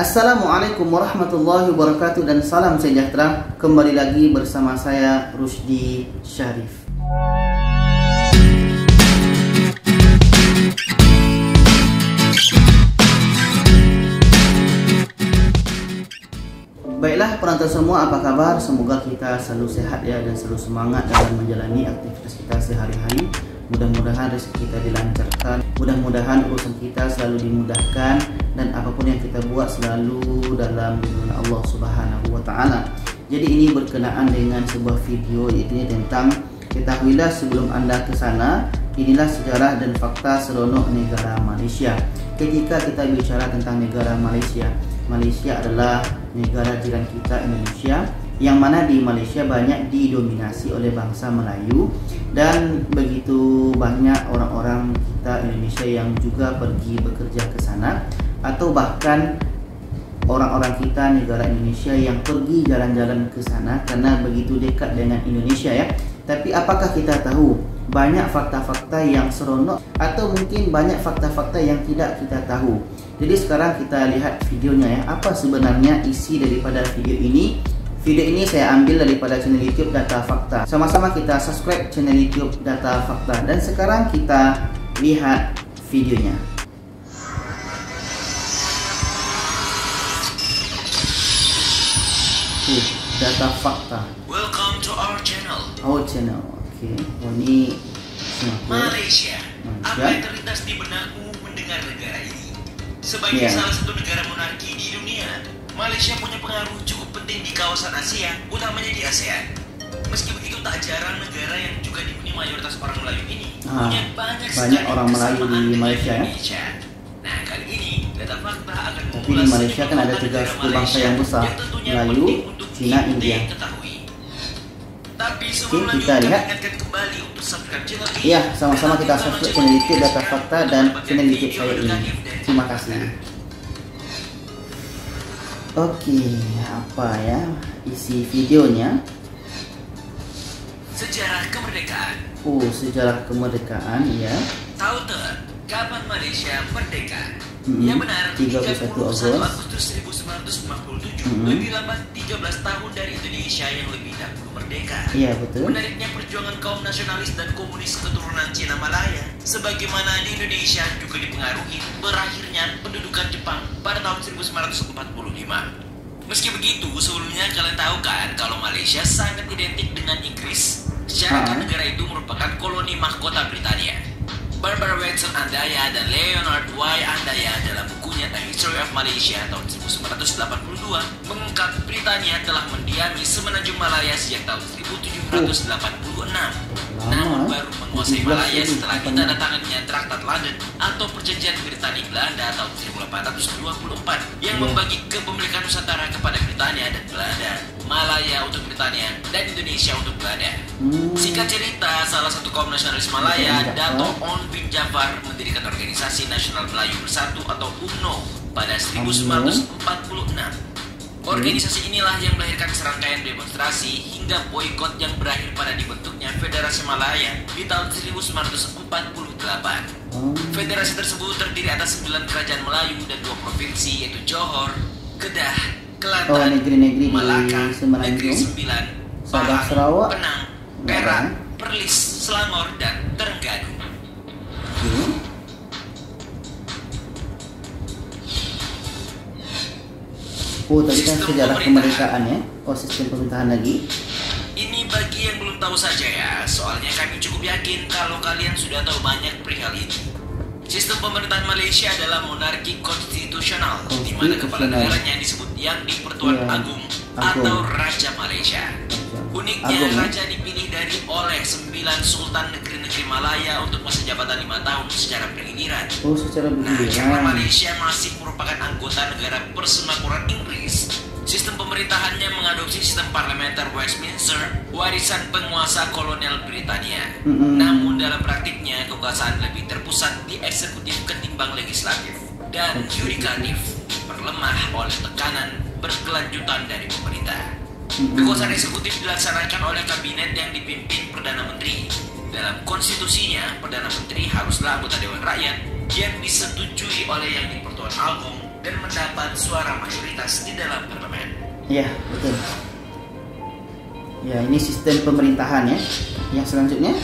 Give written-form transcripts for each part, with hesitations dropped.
Assalamualaikum warahmatullahi wabarakatuh dan salam sejahtera. Kembali lagi bersama saya Rusdi Syarif. Baiklah penonton semua, apa kabar? Semoga kita selalu sehat ya, dan selalu semangat dalam menjalani aktivitas kita sehari-hari. Mudah-mudahan rezeki kita dilancarkan, mudah-mudahan urusan kita selalu dimudahkan, dan apapun yang kita buat selalu dalam lindungan Allah Subhanahu wa Ta'ala. Jadi ini berkenaan dengan sebuah video, yaitu tentang ketahuilah sebelum Anda ke sana, inilah sejarah dan fakta seronok negara Malaysia. Ketika kita bicara tentang negara Malaysia, Malaysia adalah negara jiran kita Indonesia, yang mana di Malaysia banyak didominasi oleh bangsa Melayu, dan begitu banyak orang-orang kita Indonesia yang juga pergi bekerja ke sana, atau bahkan orang-orang kita negara Indonesia yang pergi jalan-jalan ke sana karena begitu dekat dengan Indonesia ya. Tapi apakah kita tahu banyak fakta-fakta yang seronok, atau mungkin banyak fakta-fakta yang tidak kita tahu? Jadi sekarang kita lihat videonya ya, apa sebenarnya isi daripada video ini. Video ini saya ambil daripada channel YouTube Data Fakta. Sama-sama kita subscribe channel YouTube Data Fakta, dan sekarang kita lihat videonya. Data Fakta. Welcome to our channel. Our channel. Oke. Oh, ini Malaysia. Apa yang terlintas di benakmu mendengar negara ini? Sebagai salah satu negara monarki di dunia, Malaysia punya pengaruh cukup penting di kawasan Asia, utamanya di ASEAN. Meski begitu, tak jarang negara yang juga dihuni mayoritas orang Melayu ini punya banyak orang Melayu di Malaysia ya. Nah, kali ini Data Fakta akan tapi di Malaysia kan ada tiga suku bangsa yang besar, Melayu, Cina, India. Tapi sebelum kita lihat kembali untuk subscribe channel ini, iya, sama-sama kita subscribe channel YouTube Data Fakta dan channel YouTube saya ini. Terima kasih. Oke, apa ya isi videonya? Sejarah kemerdekaan. Oh, sejarah kemerdekaan ya. Tahu tak kapan Malaysia merdeka? Ya benar, 31 Agustus 1947, lebih lambat 13 tahun dari Indonesia yang lebih dahulu merdeka. Iya, betul. Menariknya perjuangan kaum nasionalis dan komunis keturunan Cina Malaya, sebagaimana di Indonesia juga dipengaruhi berakhirnya pendudukan Jepang pada tahun 1945. Meski begitu, sebelumnya kalian tahu kan kalau Malaysia sangat identik dengan Inggris, secara negara itu merupakan koloni mahkota Britania. Barbara Watson Andaya dan Leonard Y. Andaya dalam bukunya A History of Malaysia tahun 1982 mengungkap Britania telah mendiami semenanjung Malaya sejak tahun 1786. Namun baru menguasai Malaya setelah ditandatangannya Traktat London atau Perjanjian Britania Belanda tahun 1824 yang membagi kepemilikan Nusantara kepada Britania dan Belanda, Malaya untuk Britania, dan Indonesia untuk Belanda. Singkat cerita, salah satu kaum nasionalis Malaya, Dato' On bin Jafar, mendirikan Organisasi Nasional Melayu Bersatu atau UMNO pada 1946. Organisasi inilah yang melahirkan serangkaian demonstrasi hingga boikot yang berakhir pada dibentuknya Federasi Malaya di tahun 1948. Federasi tersebut terdiri atas 9 kerajaan Melayu dan 2 provinsi, yaitu Johor, Kedah, Kelantan, negeri-negeri Malaka, di Semenanjung, Negeri Sembilan, Sabah, Pahang, Sarawak, Penang, Perak, Perlis, Selangor, dan Terengganu. Oh, tadi kan sejarah kemerdekaan ya. Oh, sistem pemerintahan lagi. Ini bagi yang belum tahu saja ya, soalnya kami cukup yakin kalau kalian sudah tahu banyak perihal ini. Sistem pemerintahan Malaysia adalah monarki konstitusional, di mana kepala negaranya disebut Yang di-Pertuan Agung atau Raja Malaysia. Uniknya, Raja dipilih oleh 9 Sultan negeri-negeri Malaya untuk masa jabatan 5 tahun secara bergiliran. Oh, secara bergiliran. Karena Malaysia masih merupakan anggota negara persemakmuran Inggris, sistem pemerintahannya mengadopsi sistem parlementer Westminster, warisan penguasa kolonial Britania. Namun dalam praktiknya, kekuasaan lebih terpusat di eksekutif ketimbang legislatif, dan yudikatif diperlemah oleh tekanan berkelanjutan dari pemerintah. Kekuasaan eksekutif dilaksanakan oleh kabinet yang dipimpin Perdana Menteri. Dalam konstitusinya, Perdana Menteri haruslah anggota Dewan Rakyat yang disetujui oleh Yang di-Pertuan Agung dan mendapat suara mayoritas di dalam parlemen. Iya, betul. Ya, ini sistem pemerintahan ya. Yang selanjutnya,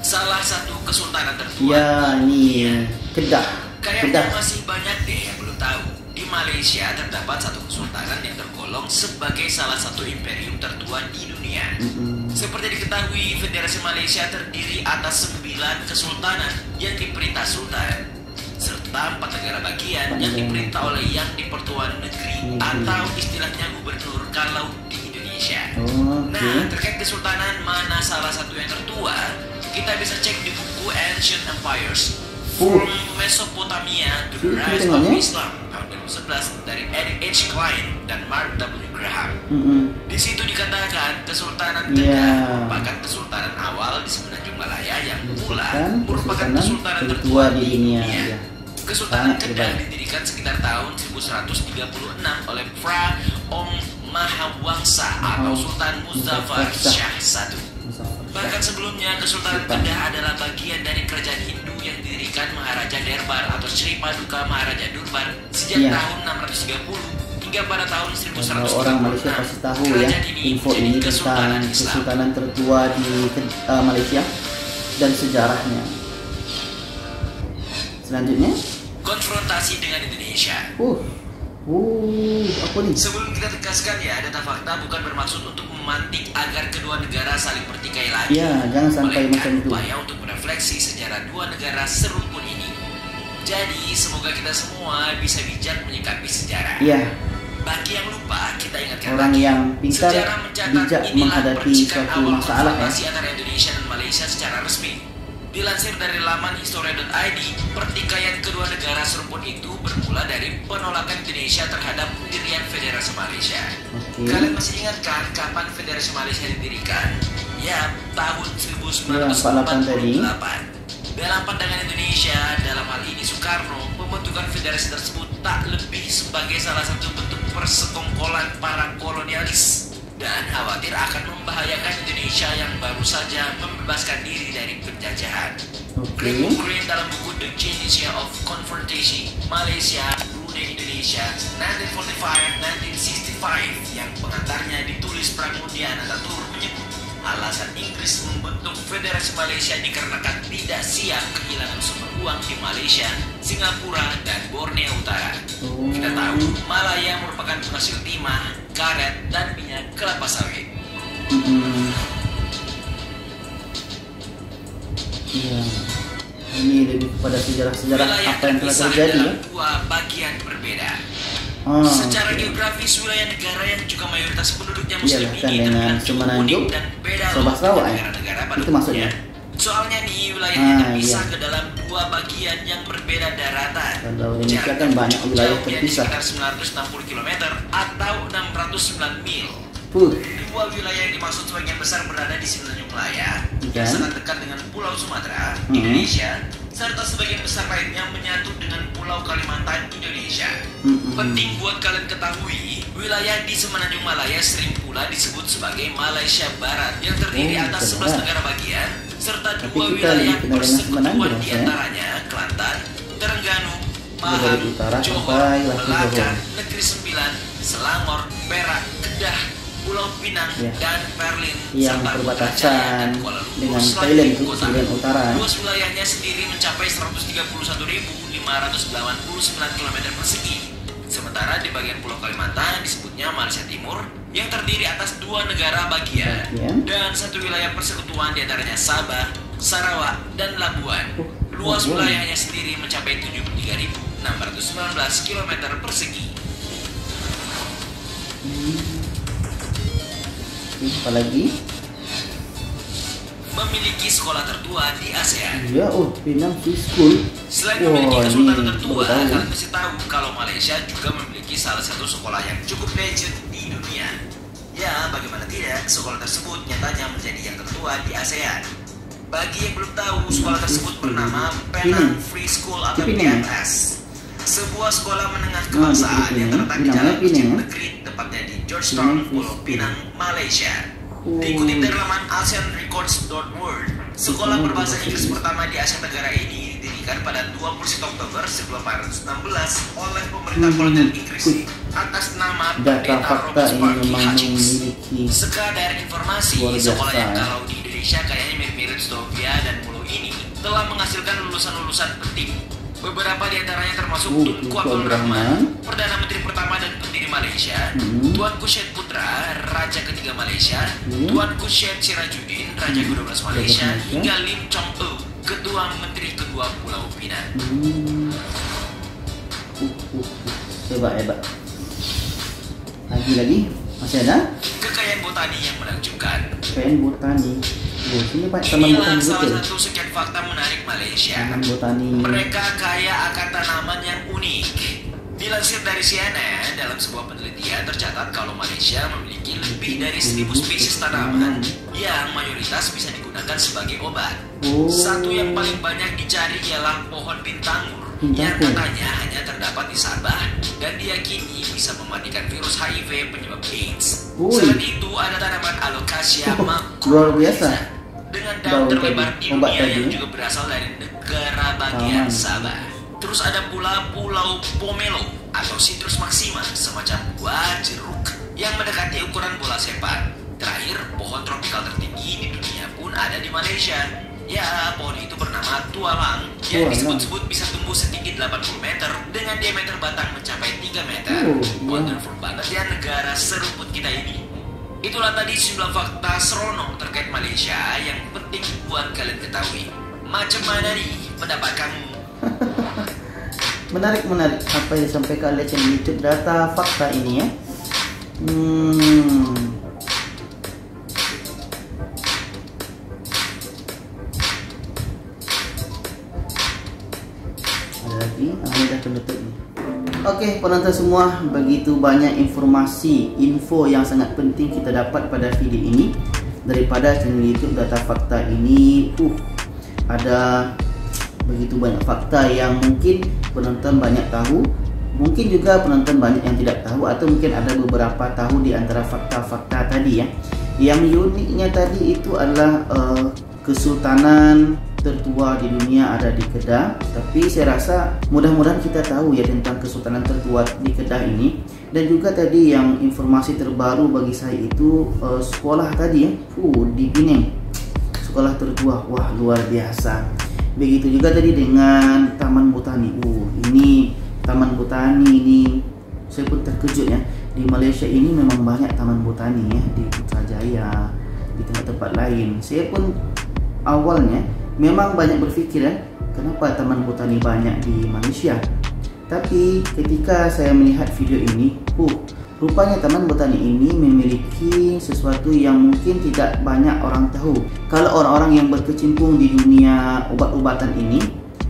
salah satu kesultanan tertua. ya ini Kedah. Kayaknya masih banyak deh yang belum tahu. Di Malaysia terdapat satu kesultanan yang tergolong sebagai salah satu imperium tertua di dunia. Seperti diketahui, Federasi Malaysia terdiri atas 9 kesultanan yang diperintah sultan, serta 4 negara bagian yang diperintah oleh yang di-Pertuan Negeri atau istilahnya gubernur kalau di Indonesia. Nah, terkait kesultanan mana salah satu yang tertua, kita bisa cek di buku Ancient Empires from Mesopotamia to the Rise of Islam tahun 2011 dari Eric H. Klein dan Mark W. Graham. Di situ dikatakan Kesultanan Kedah merupakan kesultanan awal di Semenanjung Malaya yang merupakan kesultanan tertua di dunia. Kesultanan Kedah didirikan sekitar tahun 1136 oleh Phra Ong Mahawangsa atau Sultan Muzaffar Shah I. Bahkan sebelumnya, Kesultanan Kedah adalah bagian dari kerajaan Hindu yang didirikan Maharaja Derbar atau Sri Paduka Maharaja Durbar sejak tahun 630 hingga pada tahun 1136. Orang Malaysia pasti tahu ya info ini tentang kesultanan tertua di Malaysia dan sejarahnya. Selanjutnya, konfrontasi dengan Indonesia. Apa nih? Sebelum kita tegaskan ya, data fakta bukan bermaksud untuk memantik agar kedua negara saling bertikai lagi. Ya, jangan sampai macam itu. Upaya untuk merefleksi sejarah dua negara serukun ini. Jadi, semoga kita semua bisa bijak menyikapi sejarah. Iya. Bagi yang lupa, kita ingatkan orang lagi, yang pintar bijak menghadapi suatu masalah ya. Antara Indonesia dan Malaysia secara resmi. Dilansir dari laman historia.id, pertikaian kedua negara seruput itu bermula dari penolakan Indonesia terhadap pendirian Federasi Malaysia. Kalian masih ingat kan kapan Federasi Malaysia didirikan? Ya, tahun 1948. Dalam pandangan Indonesia, dalam hal ini Soekarno, pembentukan federasi tersebut tak lebih sebagai salah satu bentuk persekongkolan para kolonialis dan khawatir akan membahayakan Indonesia yang baru saja membebaskan diri dari penjajahan. Green dalam buku The Genesis of Confrontation Malaysia, Brunei, Indonesia 1945-1965 yang pengantarnya ditulis Pramudia Ataturk menyebut alasan Inggris membentuk Federasi Malaysia dikarenakan tidak siap kehilangan sumber uang di Malaysia, Singapura, dan Borneo Utara. Kita tahu Malaya merupakan penghasil timah, karet, dan minyak kelapa sawit. Iya, ini lebih kepada sejarah-sejarah apa yang telah terjadi ya. Dua bagian berbeda. Secara geografis, wilayah negara yang juga mayoritas penduduknya Muslim ini dengan Semenanjung, Sabah Sarawak ya. Itu maksudnya. Soalnya nih wilayahnya terpisah ke dalam dua bagian yang berbeda daratan. Kalau Indonesia kan banyak wilayah terpisah. Sekitar 960 km atau 609 mil. Dua wilayah yang dimaksud sebagian besar berada di Semenanjung Malaya yang sangat dekat dengan Pulau Sumatera, Indonesia, serta sebagian besar lainnya menyatu dengan Pulau Kalimantan, Indonesia. Penting buat kalian ketahui, wilayah di Semenanjung Malaya sering pula disebut sebagai Malaysia Barat yang terdiri atas 11 negara bagian, serta dua wilayah persekutuan diantaranya Kelantan, Terengganu, Mahang, Johor, Melaka, Negeri Sembilan, Selangor, Perak, Kedah, Pulau Pinang dan Perlin yang berbatasan dengan Thailand itu sebagian utara. Luas wilayahnya sendiri mencapai 131.589 km persegi. Sementara di bagian Pulau Kalimantan disebutnya Malaysia Timur yang terdiri atas dua negara bagian dan satu wilayah persekutuan diantaranya Sabah, Sarawak, dan Labuan. Luas wilayahnya sendiri mencapai 73.619 km persegi. Apalagi memiliki sekolah tertua di ASEAN. Ya, Penang Free School. Selain memiliki kesultanan tertua, kalian mesti tahu kalau Malaysia juga memiliki salah satu sekolah yang cukup legend di dunia. Ya, bagaimana tidak, sekolah tersebut nyatanya menjadi yang tertua di ASEAN. Bagi yang belum tahu, sekolah tersebut bernama Penang Free School atau PFS. Sebuah sekolah menengah kebangsaan yang terletak di jalan Masjid Negeri, tepatnya di Georgetown, Pulau Pinang, Malaysia. Dikutip dari laman ASEANRecords.org, sekolah berbahasa Inggris pertama di Asia Tenggara ini didirikan diresmikan pada 21 Oktober 1816 oleh pemerintah kolonial Inggris atas nama Data fakta ini memang memiliki sekadar informasi, sekolah yang kalau di Indonesia kayaknya mirip-mirip Stovia dan Pulau ini telah menghasilkan lulusan-lulusan penting. Beberapa di antaranya termasuk Tunku Abdul Rahman, Perdana Menteri pertama dan pendiri Malaysia, Tuanku Syed Putra, Raja ketiga Malaysia, Tuanku Syed Sirajuddin, Raja ke-12 Malaysia, hingga Lim Chong Eu, Ketua Menteri kedua Pulau Pinang. Hebat. Lagi masih ada? Kekayaan botani yang menakjubkan. Kekayaan botani. Sini Pak, taman botani salah satu sekian fakta menarik Malaysia. Taman botani. Mereka kaya akan tanaman yang unik. Dilansir dari CNN, dalam sebuah penelitian tercatat kalau Malaysia memiliki lebih dari 1000 spesies tanaman yang mayoritas bisa digunakan sebagai obat. Satu yang paling banyak dicari ialah pohon pintangur yang katanya hanya terdapat di Sabah dan diyakini bisa mematikan virus HIV penyebab AIDS. Selain itu ada tanaman Alocasia luar biasa dengan daun terlebar di dunia yang juga berasal dari negara bagian Sabah. Terus ada pula Pulau Pomelo atau Citrus maxima, semacam buah jeruk yang mendekati ukuran bola sepak. Terakhir, pohon tropikal tertinggi di dunia pun ada di Malaysia. Ya, pohon itu bernama tualang yang disebut-sebut bisa tumbuh setinggi 80 meter dengan diameter batang mencapai 3 meter. Wonderful banget ya negara seruput kita ini. Itulah tadi sejumlah fakta seronok terkait Malaysia yang penting buat kalian ketahui. Macam mana nih pendapat kamu? Menarik apa yang disampaikan oleh channel YouTube Data Fakta ini ya. Ada lagi, dah penutup nih. Oke, penonton semua, begitu banyak info yang sangat penting kita dapat pada video ini daripada channel YouTube Data Fakta ini. Ada begitu banyak fakta yang mungkin penonton banyak tahu, mungkin juga penonton banyak yang tidak tahu, atau mungkin ada beberapa tahu di antara fakta-fakta tadi ya. Yang uniknya tadi itu adalah kesultanan tertua di dunia ada di Kedah. Tapi saya rasa mudah-mudahan kita tahu ya tentang kesultanan tertua di Kedah ini. Dan juga tadi yang informasi terbaru bagi saya itu sekolah tadi ya, di Penang, sekolah tertua, wah luar biasa. Begitu juga tadi dengan Taman Botani. Ini Taman Botani ini saya pun terkejut ya. Di Malaysia ini memang banyak taman botani ya, di Putrajaya, di tempat-tempat lain. Saya pun awalnya memang banyak berpikir ya, kenapa taman botani banyak di Malaysia. Tapi ketika saya melihat video ini, rupanya taman botani ini memiliki sesuatu yang mungkin tidak banyak orang tahu. Kalau orang-orang yang berkecimpung di dunia obat-obatan ini,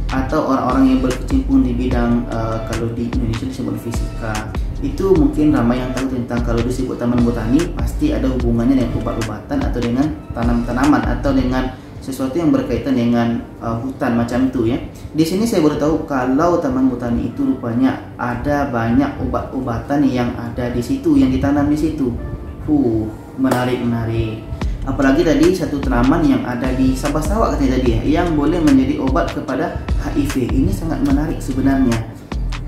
atau orang-orang yang berkecimpung di bidang kalau di Indonesia disebut fisika, itu mungkin ramai yang tahu tentang kalau disebut taman botani pasti ada hubungannya dengan obat-obatan atau dengan tanam-tanaman atau dengan sesuatu yang berkaitan dengan hutan macam itu ya. Di sini saya baru tahu kalau taman botani itu rupanya ada banyak obat-obatan yang ada di situ, yang ditanam di situ. Menarik. Apalagi tadi satu tanaman yang ada di Sabah Sarawak katanya tadi ya, yang boleh menjadi obat kepada HIV. Ini sangat menarik sebenarnya.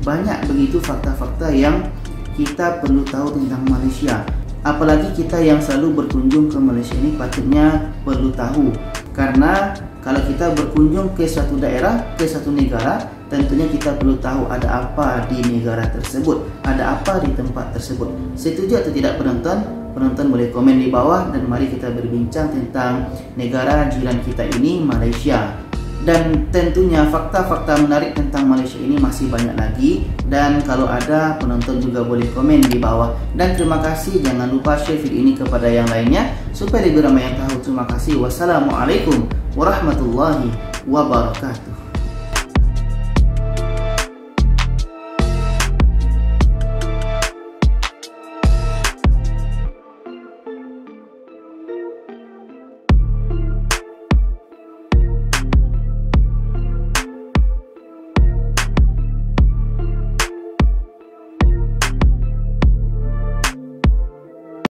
Banyak begitu fakta-fakta yang kita perlu tahu tentang Malaysia. Apalagi kita yang selalu berkunjung ke Malaysia ini patutnya perlu tahu. Karena kalau kita berkunjung ke suatu daerah, ke suatu negara, tentunya kita perlu tahu ada apa di negara tersebut, ada apa di tempat tersebut. Setuju atau tidak penonton? Penonton boleh komen di bawah dan mari kita berbincang tentang negara jiran kita ini, Malaysia. Dan tentunya fakta-fakta menarik tentang Malaysia ini masih banyak lagi. Dan kalau ada, penonton juga boleh komen di bawah. Dan terima kasih, jangan lupa share video ini kepada yang lainnya supaya lebih ramai yang tahu. Terima kasih. Wassalamualaikum warahmatullahi wabarakatuh.